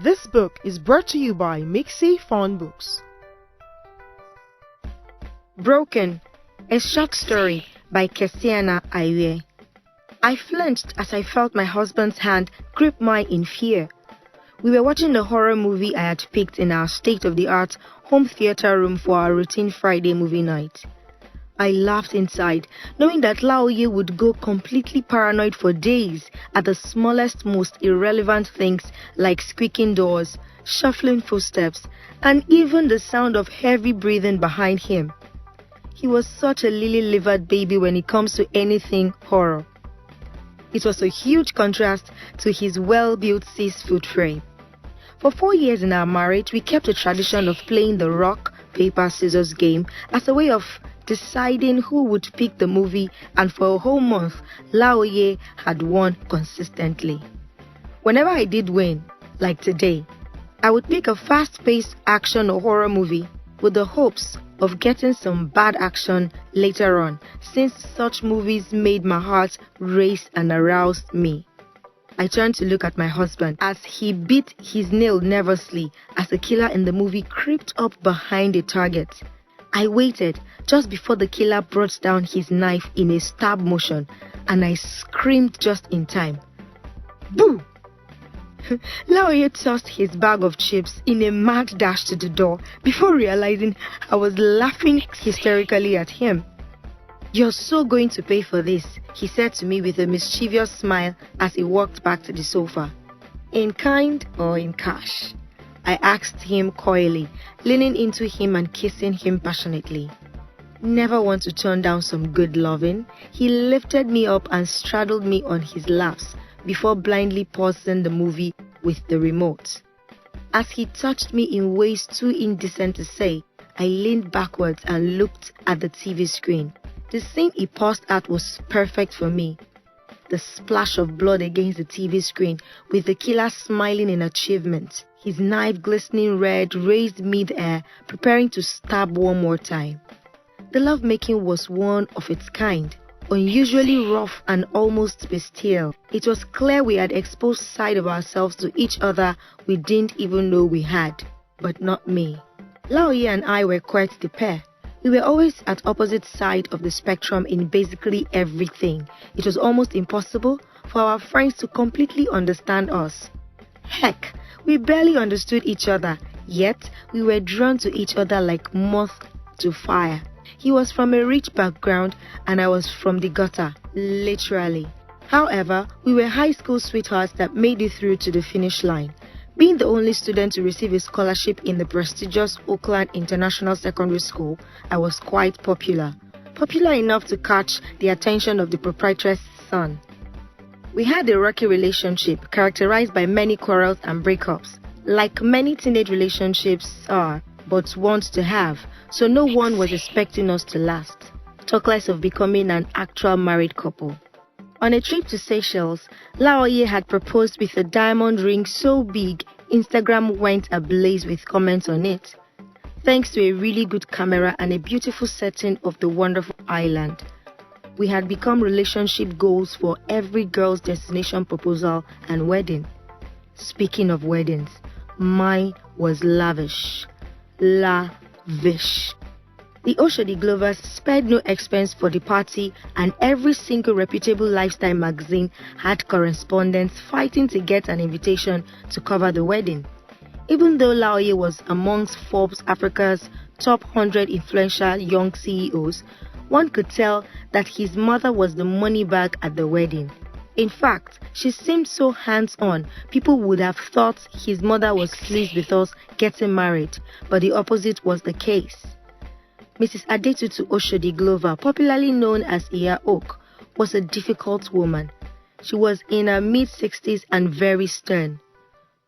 This book is brought to you by Mixie Fun Books. Broken, a short story by Kesiana Aiwe. I flinched as I felt my husband's hand grip mine in fear. We were watching the horror movie I had picked in our state-of-the-art home theater room for our routine Friday movie night. I laughed inside, knowing that Laoye would go completely paranoid for days at the smallest, most irrelevant things like squeaking doors, shuffling footsteps, and even the sound of heavy breathing behind him. He was such a lily-livered baby when it comes to anything horror. It was a huge contrast to his well-built 6-foot frame. For 4 years in our marriage, we kept a tradition of playing the rock, paper, scissors game as a way of deciding who would pick the movie, and for a whole month, Laoye had won consistently. Whenever I did win, like today, I would pick a fast-paced action or horror movie with the hopes of getting some bad action later on, since such movies made my heart race and aroused me. I turned to look at my husband as he bit his nail nervously as the killer in the movie creeped up behind a target. I waited just before the killer brought down his knife in a stab motion, and I screamed just in time. Boo! Laoye tossed his bag of chips in a mad dash to the door before realizing I was laughing hysterically at him. "You're so going to pay for this," he said to me with a mischievous smile as he walked back to the sofa. "In kind or in cash?" I asked him coyly, leaning into him and kissing him passionately. Never want to turn down some good loving? He lifted me up and straddled me on his laps before blindly pausing the movie with the remote. As he touched me in ways too indecent to say, I leaned backwards and looked at the TV screen. The scene he paused at was perfect for me. The splash of blood against the TV screen with the killer smiling in achievement, his knife glistening red raised mid-air, preparing to stab one more time. The lovemaking was one of its kind, unusually rough and almost bestial. It was clear we had exposed side of ourselves to each other we didn't even know we had, but not me. Laoye and I were quite the pair. We were always at opposite sides of the spectrum in basically everything. It was almost impossible for our friends to completely understand us. Heck, we barely understood each other, yet we were drawn to each other like moth to fire. He was from a rich background and I was from the gutter, literally. However, we were high school sweethearts that made it through to the finish line. Being the only student to receive a scholarship in the prestigious Oakland International Secondary School, I was quite popular. Popular enough to catch the attention of the proprietress' son. We had a rocky relationship characterized by many quarrels and breakups, like many teenage relationships are, but want to have, so no one was expecting us to last. Talk less of becoming an actual married couple. On a trip to Seychelles, Laoye had proposed with a diamond ring so big, Instagram went ablaze with comments on it. Thanks to a really good camera and a beautiful setting of the wonderful island, we had become relationship goals for every girl's destination proposal and wedding. Speaking of weddings, mine was lavish. Lavish. The Oshodi Glovers spared no expense for the party, and every single reputable lifestyle magazine had correspondents fighting to get an invitation to cover the wedding. Even though Laoye was amongst Forbes Africa's top 100 influential young CEOs, one could tell that his mother was the money bag at the wedding. In fact, she seemed so hands-on, people would have thought his mother was pleased with us getting married, but the opposite was the case. Mrs. Adetutu Oshodi Glover, popularly known as Iya Oak, was a difficult woman. She was in her mid-60s and very stern.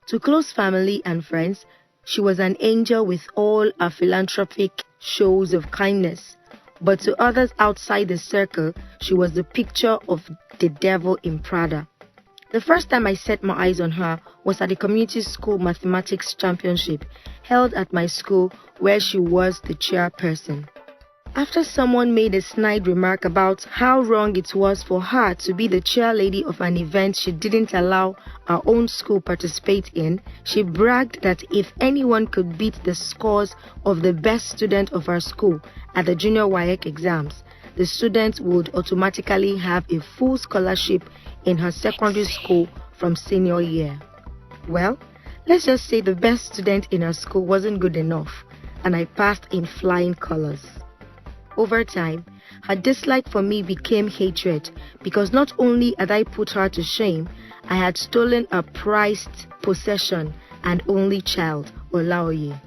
To close family and friends, she was an angel with all her philanthropic shows of kindness. But to others outside the circle, she was the picture of the devil in Prada. The first time I set my eyes on her was at the community school mathematics championship held at my school, where she was the chairperson. After someone made a snide remark about how wrong it was for her to be the cheerleader of an event she didn't allow our own school participate in, she bragged that if anyone could beat the scores of the best student of our school at the junior WAEC exams, the student would automatically have a full scholarship in her secondary school from senior year. Well, let's just say the best student in her school wasn't good enough, and I passed in flying colors. Over time, her dislike for me became hatred because not only had I put her to shame, I had stolen a prized possession and only child, Olaoye.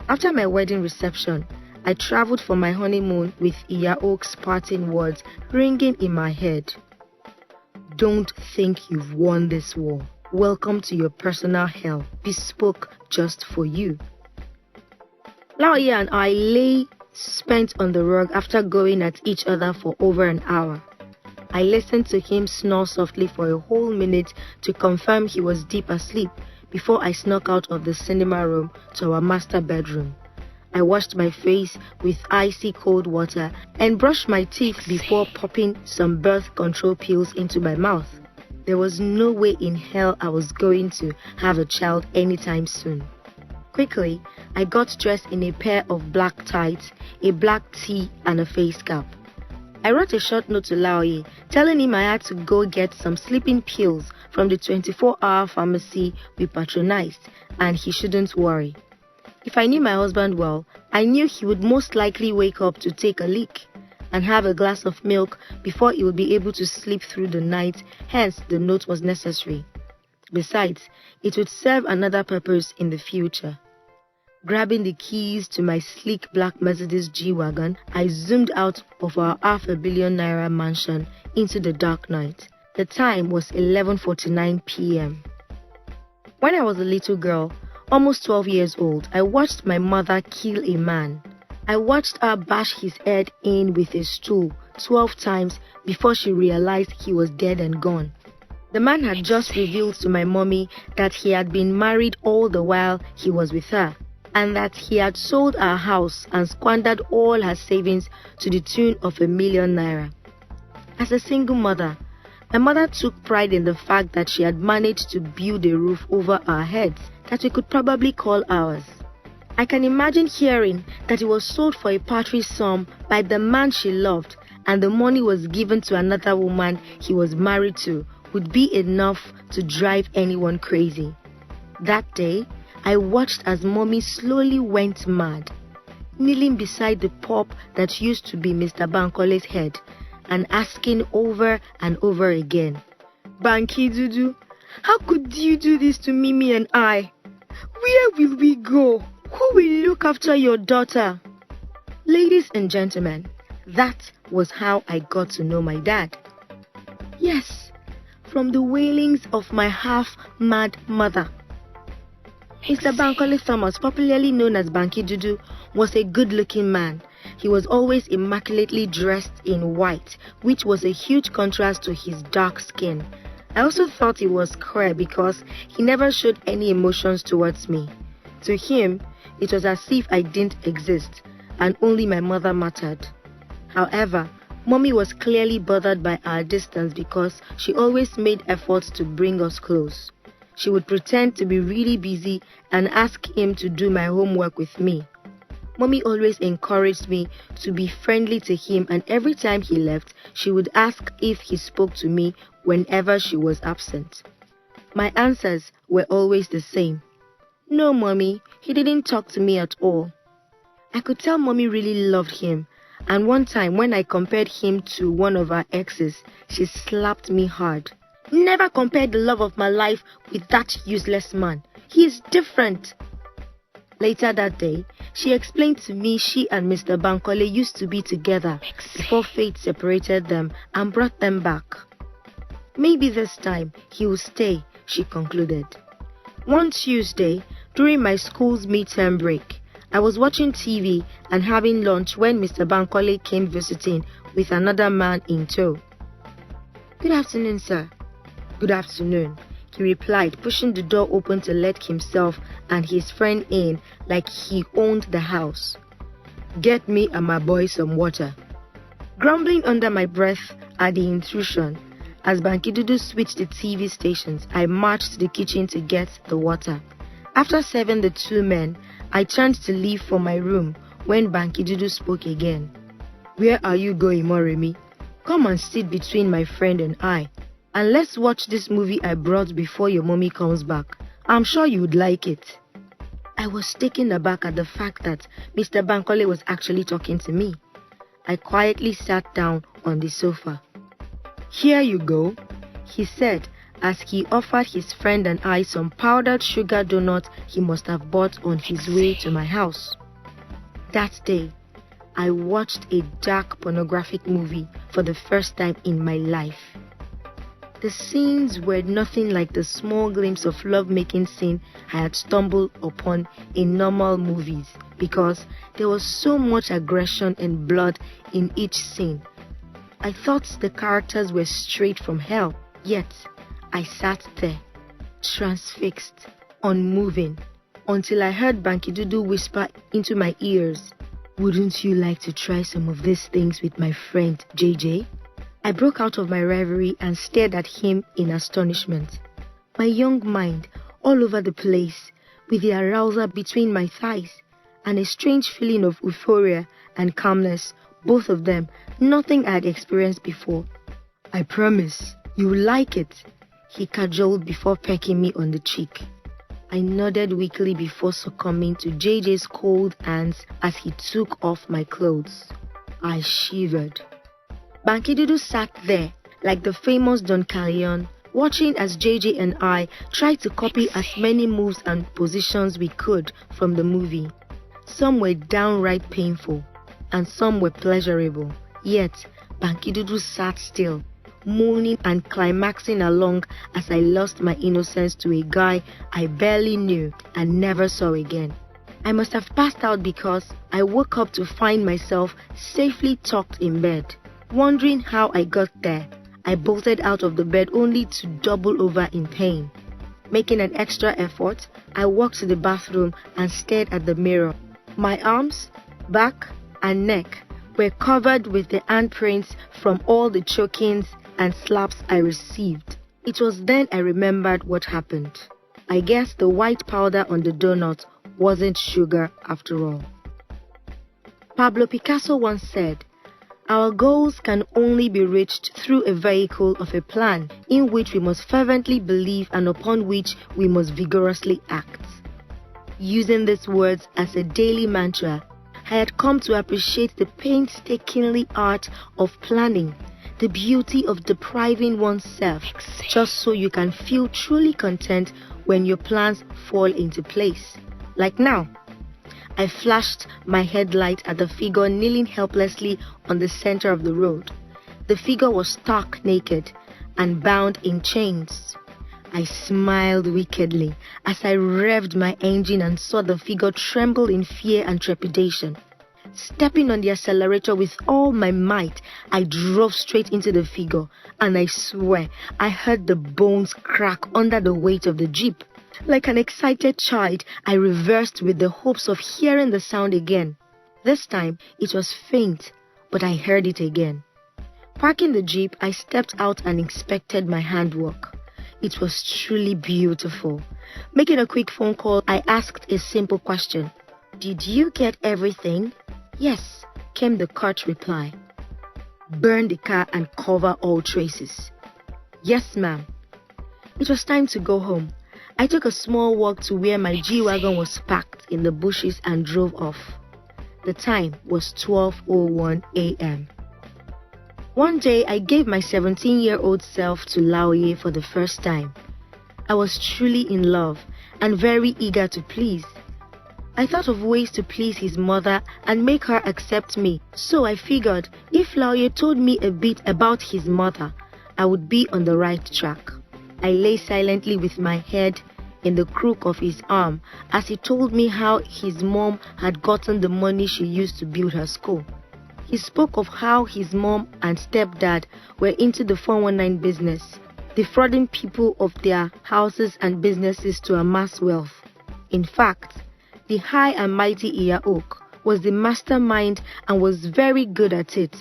After my wedding reception, I traveled for my honeymoon with Iya Oak's parting words ringing in my head. Don't think you've won this war. Welcome to your personal hell, bespoke just for you. Laoye and I lay spent on the rug after going at each other for over an hour. I listened to him snore softly for a whole minute to confirm he was deep asleep before I snuck out of the cinema room to our master bedroom. I washed my face with icy cold water and brushed my teeth before popping some birth control pills into my mouth. There was no way in hell I was going to have a child anytime soon. Quickly, I got dressed in a pair of black tights, a black tee, and a face cap. I wrote a short note to Laoye, telling him I had to go get some sleeping pills from the 24-hour pharmacy we patronized, and he shouldn't worry. If I knew my husband well, I knew he would most likely wake up to take a leak and have a glass of milk before he would be able to sleep through the night, hence the note was necessary. Besides, it would serve another purpose in the future. Grabbing the keys to my sleek black Mercedes G-Wagon, I zoomed out of our $500 million mansion into the dark night. The time was 11:49 p.m. When I was a little girl, almost 12 years old, I watched my mother kill a man. I watched her bash his head in with a stool 12 times before she realized he was dead and gone. The man had just revealed to my mommy that he had been married all the while he was with her, and that he had sold our house and squandered all her savings to the tune of ₦1 million. As a single mother, my mother took pride in the fact that she had managed to build a roof over our heads that we could probably call ours. I can imagine hearing that it was sold for a paltry sum by the man she loved, and the money was given to another woman he was married to, would be enough to drive anyone crazy. That day, I watched as Mommy slowly went mad, kneeling beside the pup that used to be Mr. Bankole's head and asking over and over again, "Banky Dudu, how could you do this to Mimi and I? Where will we go? Who will look after your daughter?" Ladies and gentlemen, that was how I got to know my dad. Yes, from the wailings of my half-mad mother. Mr. Bankole Thomas, popularly known as Banky Dudu, was a good-looking man. He was always immaculately dressed in white, which was a huge contrast to his dark skin. I also thought he was queer because he never showed any emotions towards me. To him, it was as if I didn't exist, and only my mother mattered. However, Mommy was clearly bothered by our distance because she always made efforts to bring us close. She would pretend to be really busy and ask him to do my homework with me. Mommy always encouraged me to be friendly to him, and every time he left, she would ask if he spoke to me whenever she was absent. My answers were always the same. "No, Mommy, he didn't talk to me at all." I could tell Mommy really loved him, and one time when I compared him to one of our exes, she slapped me hard. "Never compare the love of my life with that useless man. He is different." Later that day, she explained to me she and Mr. Bankole used to be together before fate separated them and brought them back. Maybe this time he will stay, she concluded. One Tuesday, during my school's midterm break, I was watching TV and having lunch when Mr. Bankole came visiting with another man in tow. "Good afternoon, sir." "Good afternoon," he replied, pushing the door open to let himself and his friend in like he owned the house. Get me and my boy some water. Grumbling under my breath at the intrusion, as Banky Dudu switched the TV stations, I marched to the kitchen to get the water. After serving the two men, I turned to leave for my room when Banky Dudu spoke again. Where are you going, Moremi? Come and sit between my friend and I, and let's watch this movie I brought before your mommy comes back. I'm sure you would like it. I was taken aback at the fact that Mr. Bankole was actually talking to me. I quietly sat down on the sofa. Here you go, he said as he offered his friend and I some powdered sugar donut he must have bought on his way to my house. That day, I watched a dark pornographic movie for the first time in my life. The scenes were nothing like the small glimpse of love-making scene I had stumbled upon in normal movies because there was so much aggression and blood in each scene. I thought the characters were straight from hell, yet I sat there, transfixed, unmoving, until I heard Banky Dudu whisper into my ears, "Wouldn't you like to try some of these things with my friend JJ?" I broke out of my reverie and stared at him in astonishment. My young mind all over the place, with the arousal between my thighs, and a strange feeling of euphoria and calmness, both of them nothing I had experienced before. "I promise, you will like it," he cajoled before pecking me on the cheek. I nodded weakly before succumbing to JJ's cold hands as he took off my clothes. I shivered. Banky Dudu sat there like the famous Don Carleon, watching as JJ and I tried to copy as many moves and positions we could from the movie. Some were downright painful, and some were pleasurable. Yet, Banky Dudu sat still, moaning and climaxing along as I lost my innocence to a guy I barely knew and never saw again. I must have passed out because I woke up to find myself safely tucked in bed. Wondering how I got there, I bolted out of the bed only to double over in pain. Making an extra effort, I walked to the bathroom and stared at the mirror. My arms, back, and neck were covered with the handprints from all the chokings and slaps I received. It was then I remembered what happened. I guess the white powder on the donut wasn't sugar after all. Pablo Picasso once said, "Our goals can only be reached through a vehicle of a plan in which we must fervently believe and upon which we must vigorously act." Using these words as a daily mantra, I had come to appreciate the painstakingly art of planning, the beauty of depriving oneself just so you can feel truly content when your plans fall into place. Like now. I flashed my headlight at the figure kneeling helplessly on the center of the road. The figure was stark naked and bound in chains. I smiled wickedly as I revved my engine and saw the figure tremble in fear and trepidation. Stepping on the accelerator with all my might, I drove straight into the figure, and I swear I heard the bones crack under the weight of the jeep. Like an excited child, I reversed with the hopes of hearing the sound again. This time, it was faint, but I heard it again. Parking the jeep, I stepped out and inspected my handwork. It was truly beautiful. Making a quick phone call, I asked a simple question. "Did you get everything?" "Yes," came the curt reply. "Burn the car and cover all traces." "Yes, ma'am." It was time to go home. I took a small walk to where my G-Wagon was parked in the bushes and drove off. The time was 12:01 a.m. One day, I gave my 17-year-old self to Laoye for the first time. I was truly in love and very eager to please. I thought of ways to please his mother and make her accept me, so I figured if Laoye told me a bit about his mother, I would be on the right track. I lay silently with my head in the crook of his arm as he told me how his mom had gotten the money she used to build her school. He spoke of how his mom and stepdad were into the 419 business, defrauding people of their houses and businesses to amass wealth. In fact, the high and mighty Iya Oak was the mastermind and was very good at it.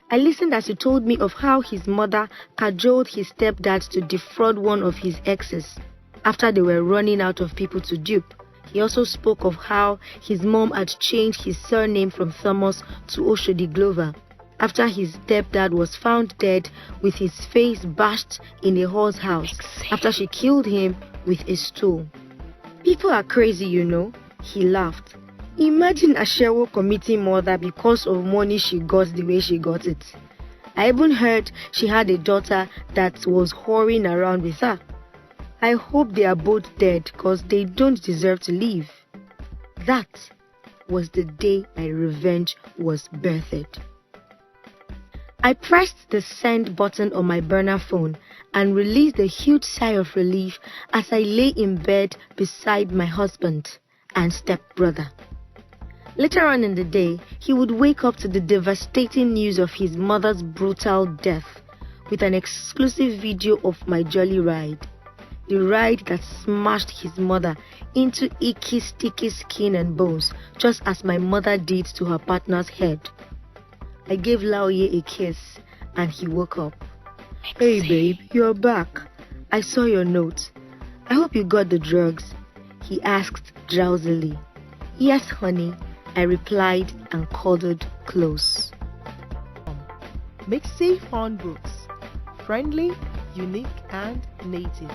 I listened as he told me of how his mother cajoled his stepdad to defraud one of his exes after they were running out of people to dupe. He also spoke of how his mom had changed his surname from Thomas to Oshodi Glover after his stepdad was found dead with his face bashed in a horse house after she killed him with a stool. People are crazy, you know, he laughed. Imagine Ashewo committing murder because of money she got the way she got it. I even heard she had a daughter that was whoring around with her. I hope they are both dead because they don't deserve to live. That was the day my revenge was birthed. I pressed the send button on my burner phone and released a huge sigh of relief as I lay in bed beside my husband and stepbrother. Later on in the day, he would wake up to the devastating news of his mother's brutal death with an exclusive video of my jolly ride. The ride that smashed his mother into icky, sticky skin and bones, just as my mother did to her partner's head. I gave Laoye a kiss and he woke up. Hey babe, you're back. I saw your note. I hope you got the drugs, he asked drowsily. Yes, honey, I replied and cuddled close. Make safe fun books. Friendly, unique and native.